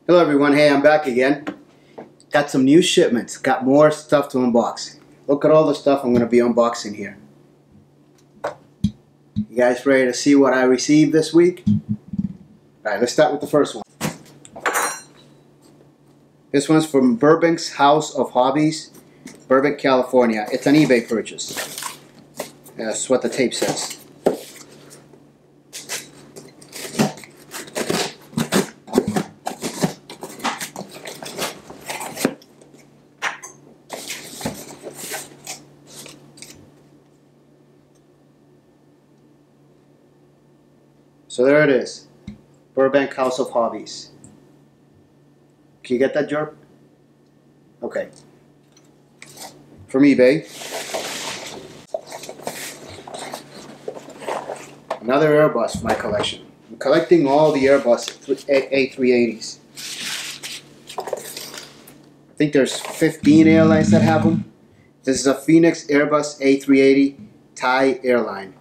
Hello everyone, hey, I'm back again. Got some new shipments, got more stuff to unbox. Look at all the stuff I'm going to be unboxing here. You guys ready to see what I received this week? Alright, let's start with the first one. This one's from Burbank's House of Hobbies, Burbank, California. It's an eBay purchase. That's what the tape says. So there it is, Burbank House of Hobbies. Can you get that, Jerp? Okay. From eBay. Another Airbus for my collection. I'm collecting all the Airbus A380s. I think there's 15 airlines that have them. This is a Phoenix Airbus A380 Thai Airline.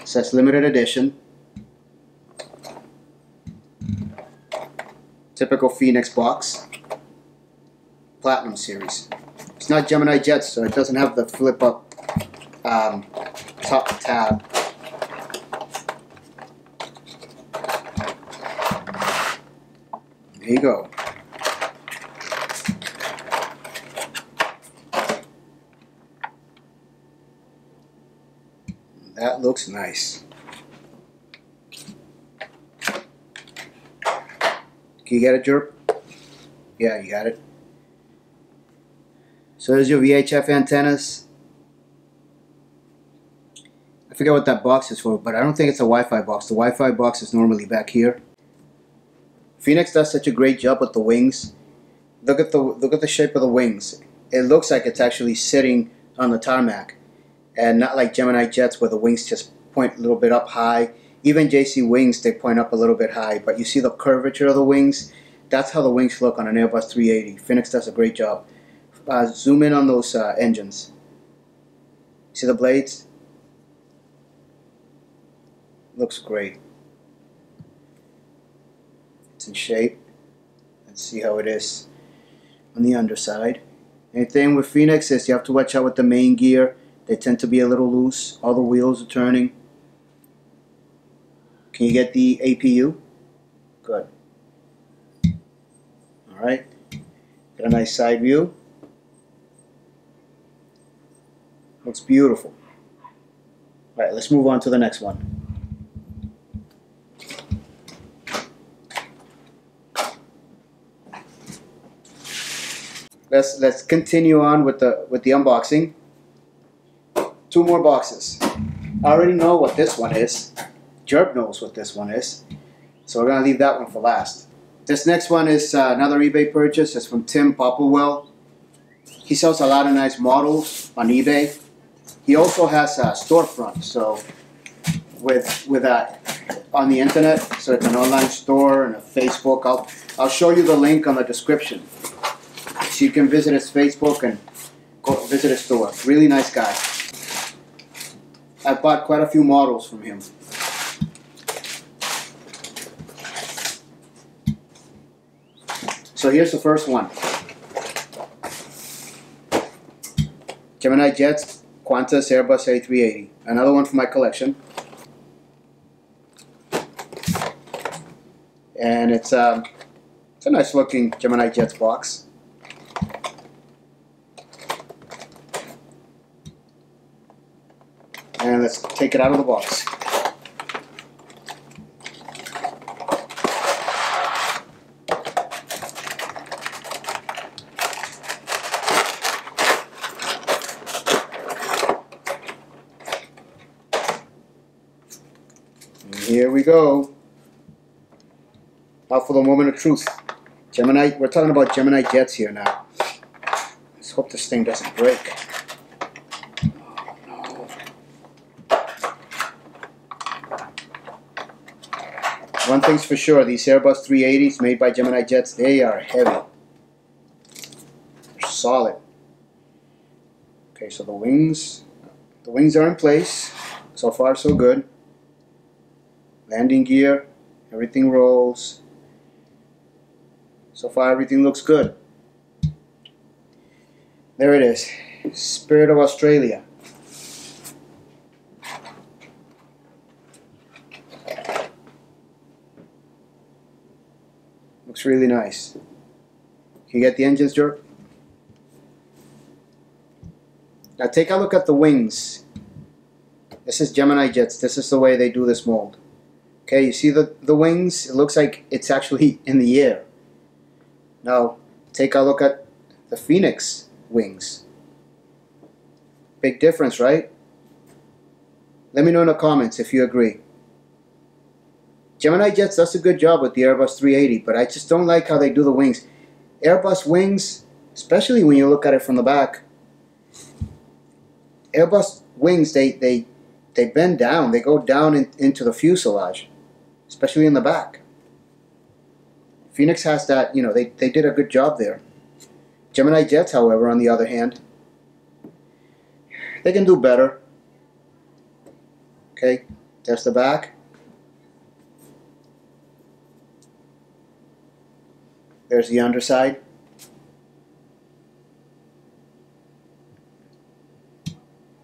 It says limited edition. Typical Phoenix box. Platinum series. It's not Gemini Jets, so it doesn't have the flip up top tab. There you go. That looks nice. Can you get it, Jerp? Yeah, you got it. So there's your VHF antennas. I forget what that box is for, but I don't think it's a Wi-Fi box. The Wi-Fi box is normally back here. Phoenix does such a great job with the wings. Look at the shape of the wings. It looks like it's actually sitting on the tarmac, and not like Gemini Jets where the wings just point a little bit up high. Even JC wings, they point up a little bit high, but you see the curvature of the wings? That's how the wings look on an Airbus 380. Phoenix does a great job. Zoom in on those engines. See the blades? Looks great. It's in shape. Let's see how it is on the underside. Anything with Phoenix is you have to watch out with the main gear. They tend to be a little loose. All the wheels are turning. Can you get the APU? Good. Alright. Got a nice side view. Looks beautiful. Alright, let's move on to the next one. Let's continue on with the unboxing. Two more boxes. I already know what this one is. Jerb knows what this one is, so we're going to leave that one for last. This next one is another eBay purchase. It's from Tim Popplewell. He sells a lot of nice models on eBay. He also has a storefront, so with on the internet, so it's an online store and a Facebook. I'll show you the link on the description, so you can visit his Facebook and go visit his store. Really nice guy. I bought quite a few models from him. So here's the first one. Gemini Jets, Qantas Airbus A380. Another one for my collection. And it's a nice looking Gemini Jets box. And let's take it out of the box. Here we go. Now for the moment of truth. Gemini, we're talking about Gemini Jets here now. Let's hope this thing doesn't break. Oh, no. One thing's for sure, these Airbus 380s made by Gemini Jets, they are heavy. They're solid. Okay, so the wings are in place. So far, so good. Landing gear, everything rolls. So far everything looks good. There it is. Spirit of Australia. Looks really nice. Can you get the engines, Jerk? Now take a look at the wings. This is Gemini Jets. This is the way they do this mold. Okay, you see the wings? It looks like it's actually in the air. Now take a look at the Phoenix wings. Big difference, right? Let me know in the comments if you agree. Gemini Jets does a good job with the Airbus 380, but I just don't like how they do the wings. Airbus wings, especially when you look at it from the back, Airbus wings, they bend down. They go down into the fuselage, especially in the back. Phoenix has that, you know, they did a good job there. Gemini Jets, however, on the other hand, they can do better. Okay, there's the back. There's the underside.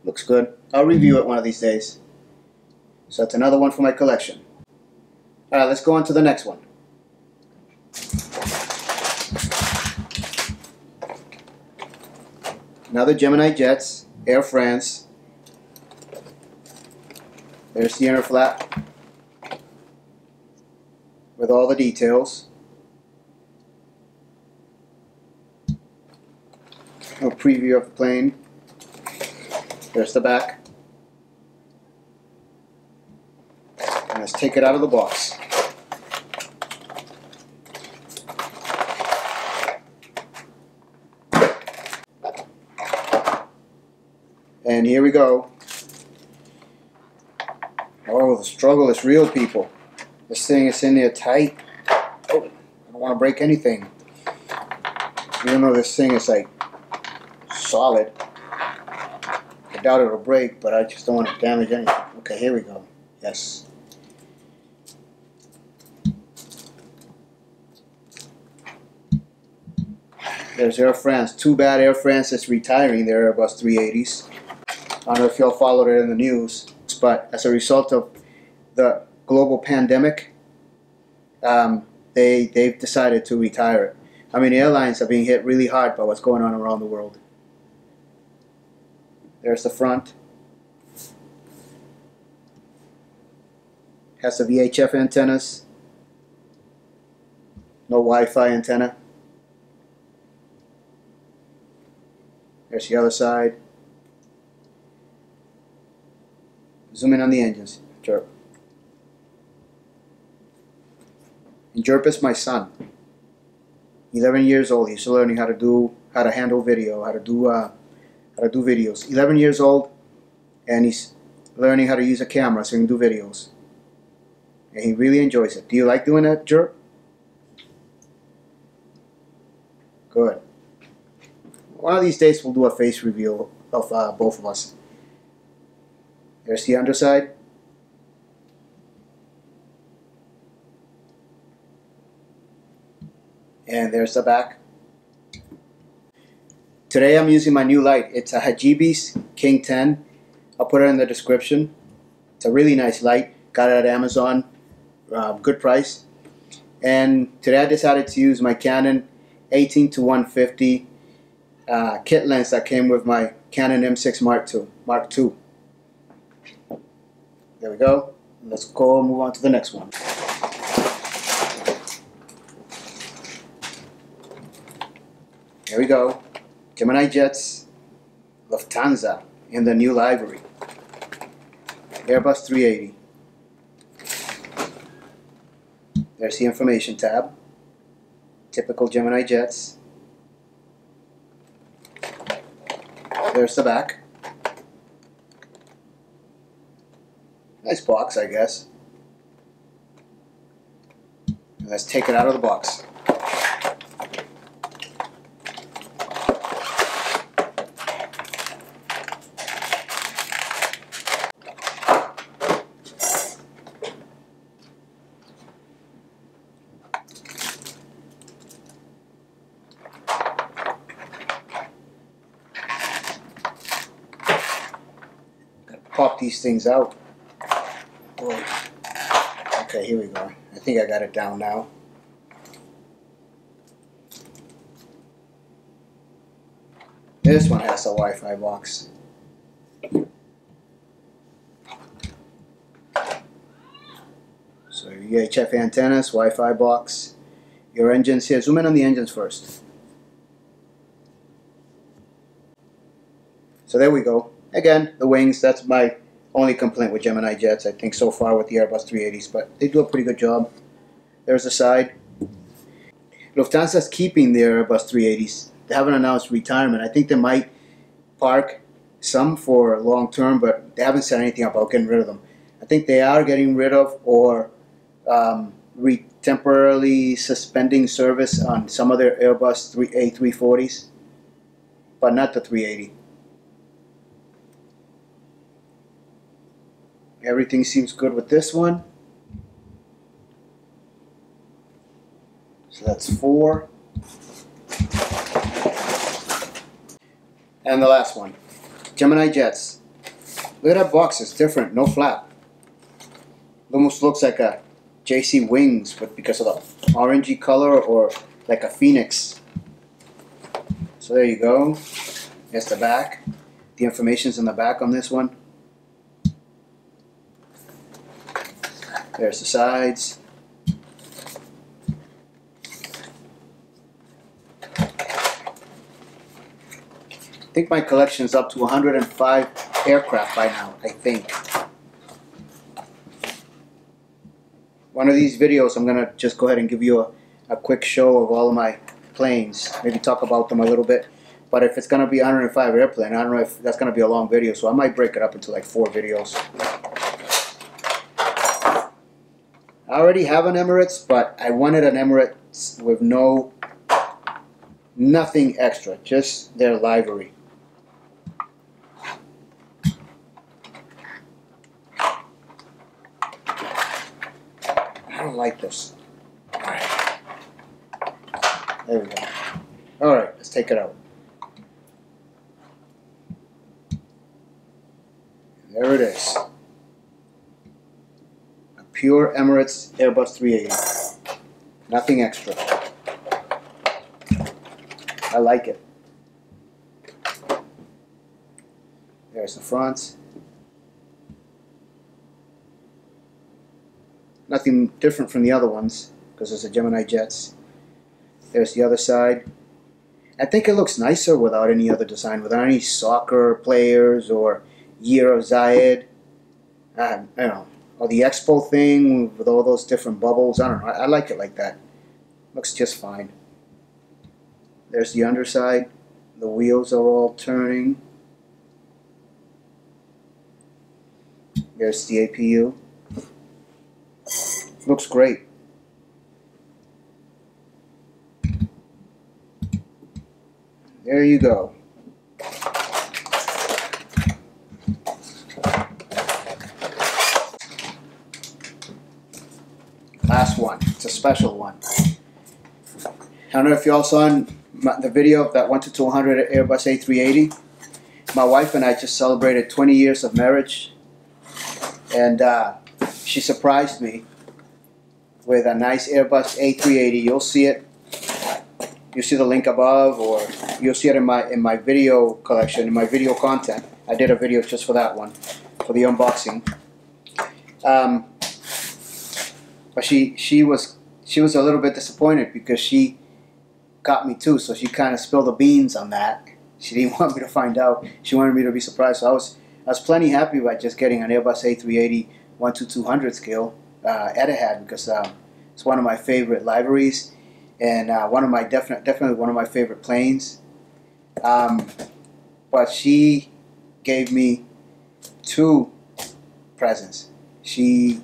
Looks good. I'll review it one of these days. So that's another one for my collection. Alright, let's go on to the next one. Another Gemini Jets, Air France. There's the inner flap with all the details. A preview of the plane. There's the back. And let's take it out of the box. And here we go. Oh, the struggle is real, people. This thing is in there tight. Oh, I don't want to break anything. Even though this thing is like solid. I doubt it'll break, but I just don't want to damage anything. Okay, here we go. Yes. There's Air France. Too bad Air France is retiring their Airbus 380s. I don't know if y'all followed it in the news, but as a result of the global pandemic, they've decided to retire it. I mean, the airlines are being hit really hard by what's going on around the world. There's the front. Has the VHF antennas. No Wi-Fi antenna. There's the other side. Zoom in on the engines. Jerp. And Jerp is my son. 11 years old. He's learning how to handle video, how to do videos. 11 years old, and he's learning how to use a camera so he can do videos. And he really enjoys it. Do you like doing that, Jerp? Good. One of these days we'll do a face reveal of both of us. There's the underside. And there's the back. Today I'm using my new light. It's a Hagibis King 10. I'll put it in the description. It's a really nice light. Got it at Amazon. Good price. And today I decided to use my Canon 18-150 kit lens that came with my Canon M6 Mark II. There we go. Let's go and move on to the next one. Here we go. Gemini Jets, Lufthansa in the new livery. Airbus 380. There's the information tab. Typical Gemini Jets. There's the back. Nice box, I guess. And let's take it out of the box. pop these things out. Oh. Okay, here we go. I think I got it down now. This one has a Wi-Fi box. So your UHF antennas, Wi-Fi box, your engines here. Zoom in on the engines first. So there we go. Again, the wings, that's my only complaint with Gemini Jets, I think, so far with the Airbus 380s, but they do a pretty good job. There's the side. Lufthansa's keeping their Airbus 380s. They haven't announced retirement. I think they might park some for long term, but they haven't said anything about getting rid of them. I think they are getting rid of or temporarily suspending service on some of their Airbus A340s, but not the 380. Everything seems good with this one. So that's 4. And the last one, Gemini Jets. Look at that box, it's different, no flap. It almost looks like a JC Wings, but because of the orangey color, or like a Phoenix. So there you go. There's the back. The information's in the back on this one. There's the sides. I think my collection is up to 105 aircraft by now, I think. One of these videos I'm going to just go ahead and give you a quick show of all of my planes. Maybe talk about them a little bit. But if it's going to be 105 airplane, I don't know if that's going to be a long video, so I might break it up into like 4 videos. I already have an Emirates, but I wanted an Emirates with nothing extra, just their livery. I don't like this. Alright. There we go. Alright, let's take it out. There it is. A pure Emirates Airbus 380. Nothing extra. I like it. There's the front. Nothing different from the other ones because it's a Gemini Jets. There's the other side. I think it looks nicer without any other design, without any soccer players or Year of Zayed. I don't know. Or the Expo thing with all those different bubbles. I don't know. I like it like that. Looks just fine. There's the underside. The wheels are all turning. There's the APU. Looks great. There you go. Last one. It's a special one. I don't know if you all saw in the video that 1 to 200 Airbus A380. My wife and I just celebrated 20 years of marriage, and she surprised me with a nice Airbus A380. You'll see it. You see the link above, or you'll see it in my video collection, in my video content. I did a video just for that one, for the unboxing. But she was a little bit disappointed because she got me too, so she kind of spilled the beans on that. She didn't want me to find out. She wanted me to be surprised. So I was plenty happy by just getting an Airbus A380 1 to 200 scale Etihad, because it's one of my favorite liveries and definitely one of my favorite planes. But she gave me 2 presents. She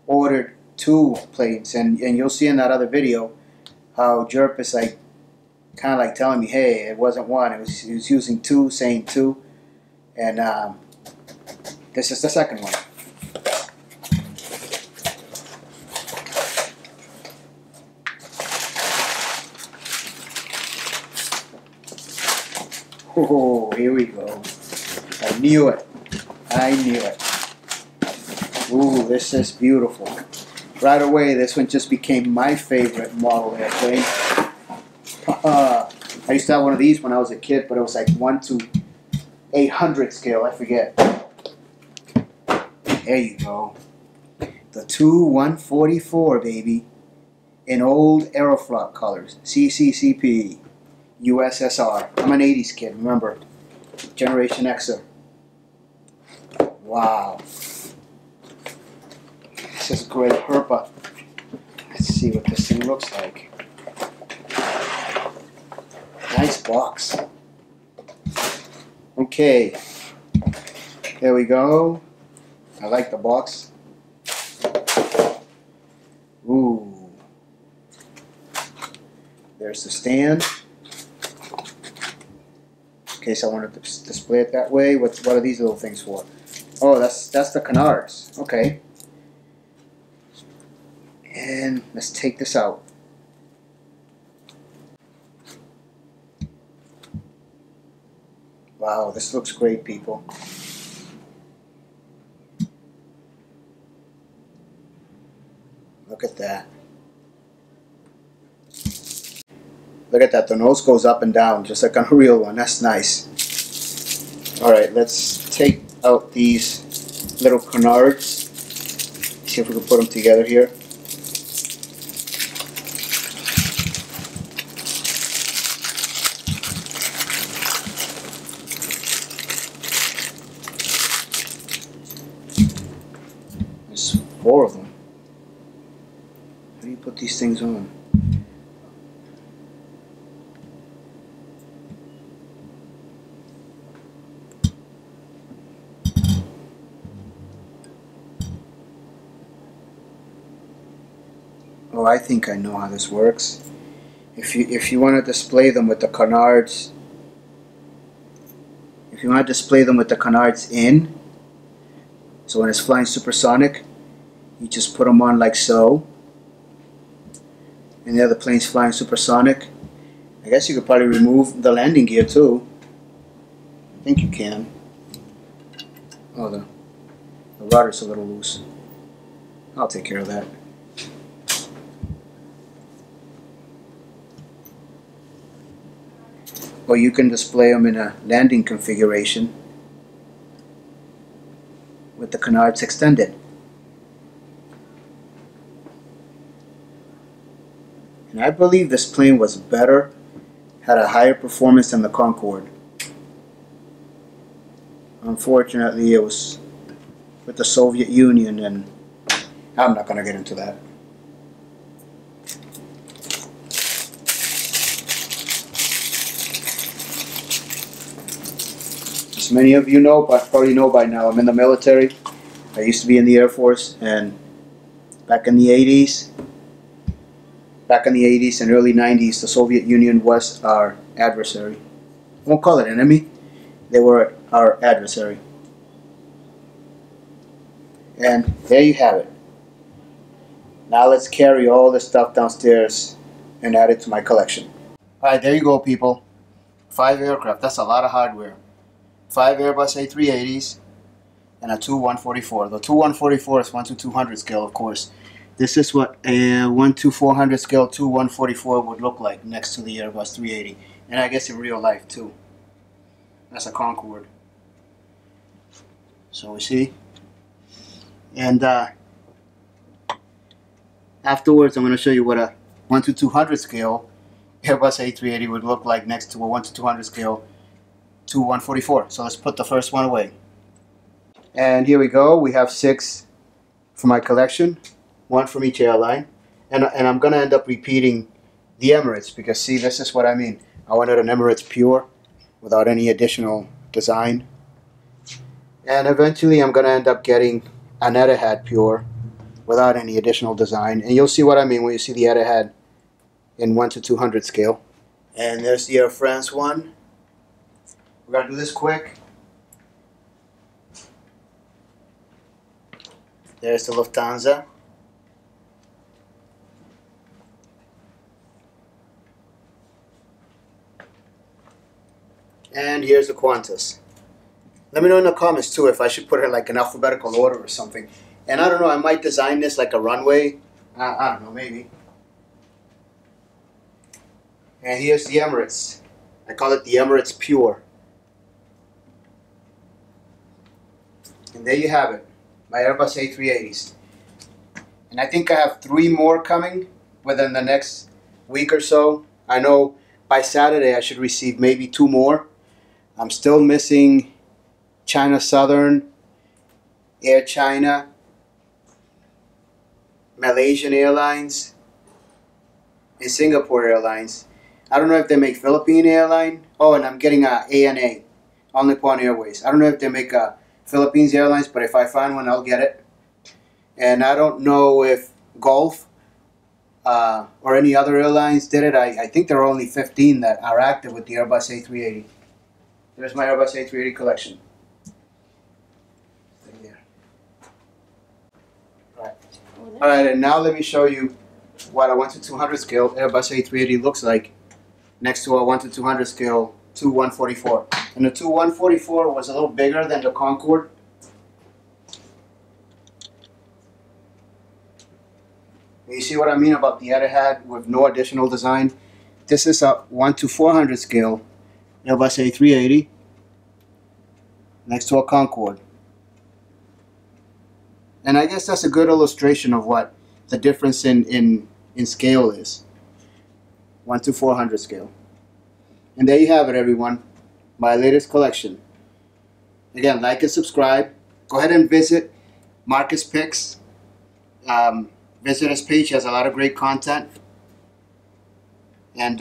ordered 2 planes, and you'll see in that other video how Jerp is like kind of like telling me, hey, it wasn't 1, he was using 2, saying 2, and this is the second one. Oh, here we go. I knew it. I I knew it. Ooh, this is beautiful. Right away, this one just became my favorite model airplane. I used to have one of these when I was a kid, but it was like 1 to 800 scale, I forget. There you go. The 144, baby. In old Aeroflot colors. CCCP. USSR. I'm an 80s kid, remember. Generation Xer. Wow. This is great Herpa. Let's see what this thing looks like. Nice box. Okay. There we go. I like the box. Ooh. There's the stand. In case I wanted to display it that way. What are these little things for? Oh, that's the canards. Okay. And let's take this out. Wow, this looks great, people. Look at that. Look at that. The nose goes up and down just like on a real one. That's nice. Alright, let's take out these little canards. See if we can put them together here. There's 4 of them. How do you put these things on? Oh, I think I know how this works. If you want to display them with the canards, in, so when it's flying supersonic, you just put them on like so. And the other plane's flying supersonic. I guess you could probably remove the landing gear too. I think you can. Oh, the rudder's a little loose. I'll take care of that. Or you can display them in a landing configuration with the canards extended. And I believe this plane was better, had a higher performance than the Concorde. Unfortunately, it was with the Soviet Union, and I'm not going to get into that. As many of you know, but probably know by now, I'm in the military. I used to be in the Air Force, and back in the 80s and early 90s, the Soviet Union was our adversary. I won't call it enemy. They were our adversary. And there you have it. Now let's carry all this stuff downstairs and add it to my collection. Alright, there you go, people. 5 aircraft. That's a lot of hardware. 5 Airbus A380s and a 144. The 144 is 1 to 200 scale, of course. This is what a 1 to 400 scale 144 would look like next to the Airbus 380. And I guess in real life too. That's a Concorde. So we see. And afterwards I'm going to show you what a 1 to 200 scale Airbus A380 would look like next to a 1 to 200 scale 144. So let's put the first one away. And here we go. We have 6 for my collection. 1 from each airline. And I'm going to end up repeating the Emirates because, see, this is what I mean. I wanted an Emirates pure without any additional design. And eventually I'm going to end up getting an Etihad pure without any additional design. And you'll see what I mean when you see the Etihad in 1 to 200 scale. And there's the Air France one. We're going to do this quick. There's the Lufthansa. And here's the Qantas. Let me know in the comments too if I should put it like in alphabetical order or something. And I don't know, I might design this like a runway. I don't know, maybe. And here's the Emirates. I call it the Emirates Pure. And there you have it, my Airbus A380s. And I think I have 3 more coming within the next week or so. I know by Saturday I should receive maybe 2 more. I'm still missing China Southern, Air China, Malaysian Airlines, and Singapore Airlines. I don't know if they make Philippine Airline. Oh, and I'm getting a ANA, All Nippon Airways. I don't know if they make a Philippines Airlines, but if I find one, I'll get it. And I don't know if Gulf or any other airlines did it. I think there are only 15 that are active with the Airbus A380. There's my Airbus A380 collection. Alright, and now let me show you what a 1:200 scale Airbus A380 looks like next to a 1:200 scale 2-144. And the 2-144 was a little bigger than the Concorde. You see what I mean about the Etihad with no additional design? This is a 1:400 scale Airbus A380 next to a Concorde. And I guess that's a good illustration of what the difference in scale is. 1:400 scale. And there you have it, everyone. My latest collection. Again, like and subscribe. Go ahead and visit Marcus Picks. Visit his page. He has a lot of great content. And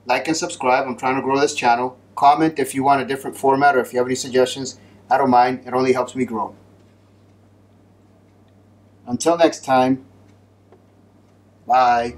like and subscribe. I'm trying to grow this channel. Comment if you want a different format or if you have any suggestions. I don't mind. It only helps me grow. Until next time, bye.